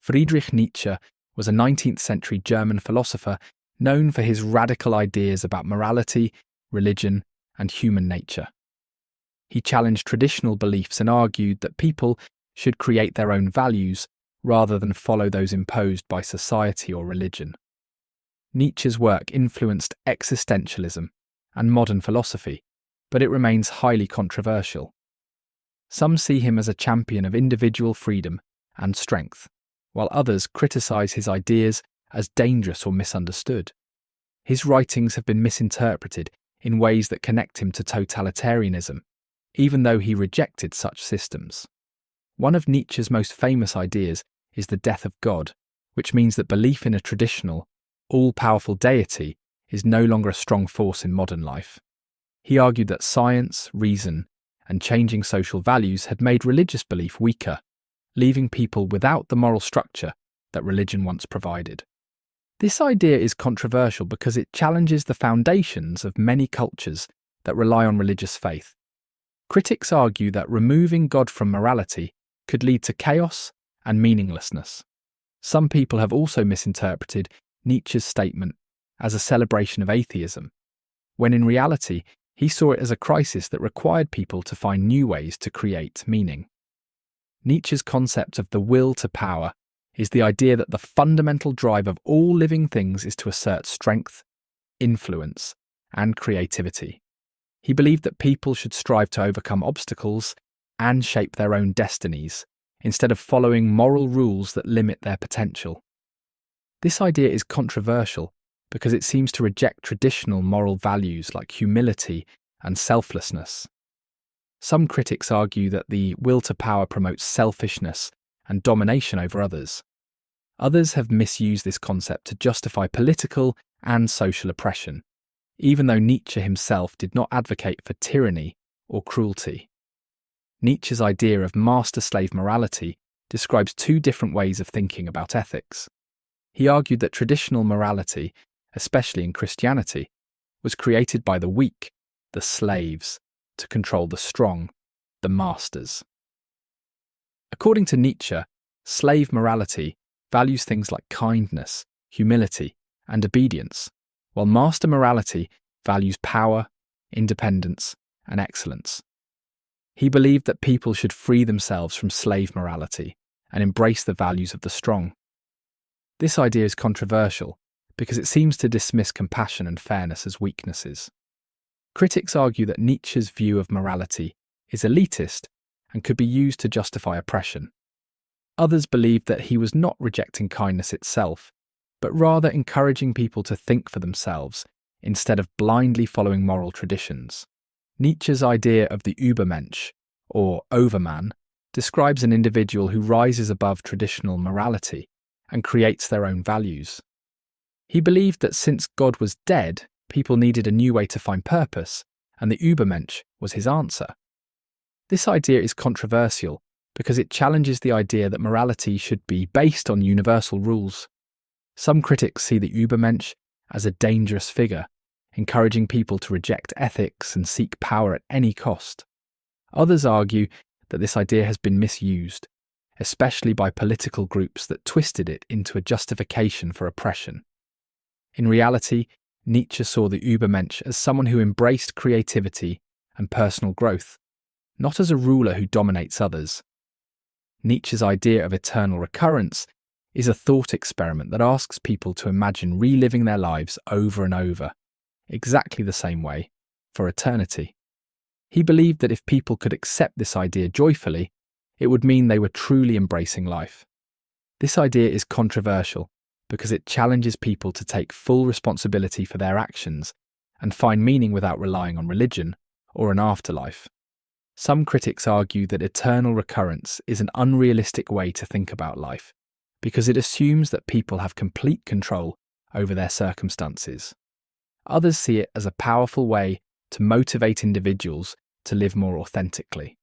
Friedrich Nietzsche was a 19th century German philosopher known for his radical ideas about morality, religion, and human nature. He challenged traditional beliefs and argued that people should create their own values rather than follow those imposed by society or religion. Nietzsche's work influenced existentialism and modern philosophy, but it remains highly controversial. Some see him as a champion of individual freedom and strength, while others criticize his ideas as dangerous or misunderstood. His writings have been misinterpreted in ways that connect him to totalitarianism, even though he rejected such systems. One of Nietzsche's most famous ideas is the death of God, which means that belief in a traditional, all-powerful deity is no longer a strong force in modern life. He argued that science, reason, and changing social values had made religious belief weaker, leaving people without the moral structure that religion once provided. This idea is controversial because it challenges the foundations of many cultures that rely on religious faith. Critics argue that removing God from morality could lead to chaos and meaninglessness. Some people have also misinterpreted Nietzsche's statement as a celebration of atheism, when in reality he saw it as a crisis that required people to find new ways to create meaning. Nietzsche's concept of the will to power is the idea that the fundamental drive of all living things is to assert strength, influence, and creativity. He believed that people should strive to overcome obstacles and shape their own destinies, instead of following moral rules that limit their potential. This idea is controversial because it seems to reject traditional moral values like humility and selflessness. Some critics argue that the will to power promotes selfishness and domination over others. Others have misused this concept to justify political and social oppression, even though Nietzsche himself did not advocate for tyranny or cruelty. Nietzsche's idea of master-slave morality describes two different ways of thinking about ethics. He argued that traditional morality, especially in Christianity, was created by the weak, the slaves, to control the strong, the masters. According to Nietzsche, slave morality values things like kindness, humility, and obedience, while master morality values power, independence, and excellence. He believed that people should free themselves from slave morality and embrace the values of the strong. This idea is controversial because it seems to dismiss compassion and fairness as weaknesses. Critics argue that Nietzsche's view of morality is elitist and could be used to justify oppression. Others believe that he was not rejecting kindness itself, but rather encouraging people to think for themselves instead of blindly following moral traditions. Nietzsche's idea of the Übermensch, or overman, describes an individual who rises above traditional morality and creates their own values. He believed that since God was dead, people needed a new way to find purpose, and the Übermensch was his answer. This idea is controversial because it challenges the idea that morality should be based on universal rules. Some critics see the Übermensch as a dangerous figure, encouraging people to reject ethics and seek power at any cost. Others argue that this idea has been misused, especially by political groups that twisted it into a justification for oppression. In reality, Nietzsche saw the Übermensch as someone who embraced creativity and personal growth, not as a ruler who dominates others. Nietzsche's idea of eternal recurrence is a thought experiment that asks people to imagine reliving their lives over and over, exactly the same way, for eternity. He believed that if people could accept this idea joyfully, it would mean they were truly embracing life. This idea is controversial because it challenges people to take full responsibility for their actions and find meaning without relying on religion or an afterlife. Some critics argue that eternal recurrence is an unrealistic way to think about life because it assumes that people have complete control over their circumstances. Others see it as a powerful way to motivate individuals to live more authentically.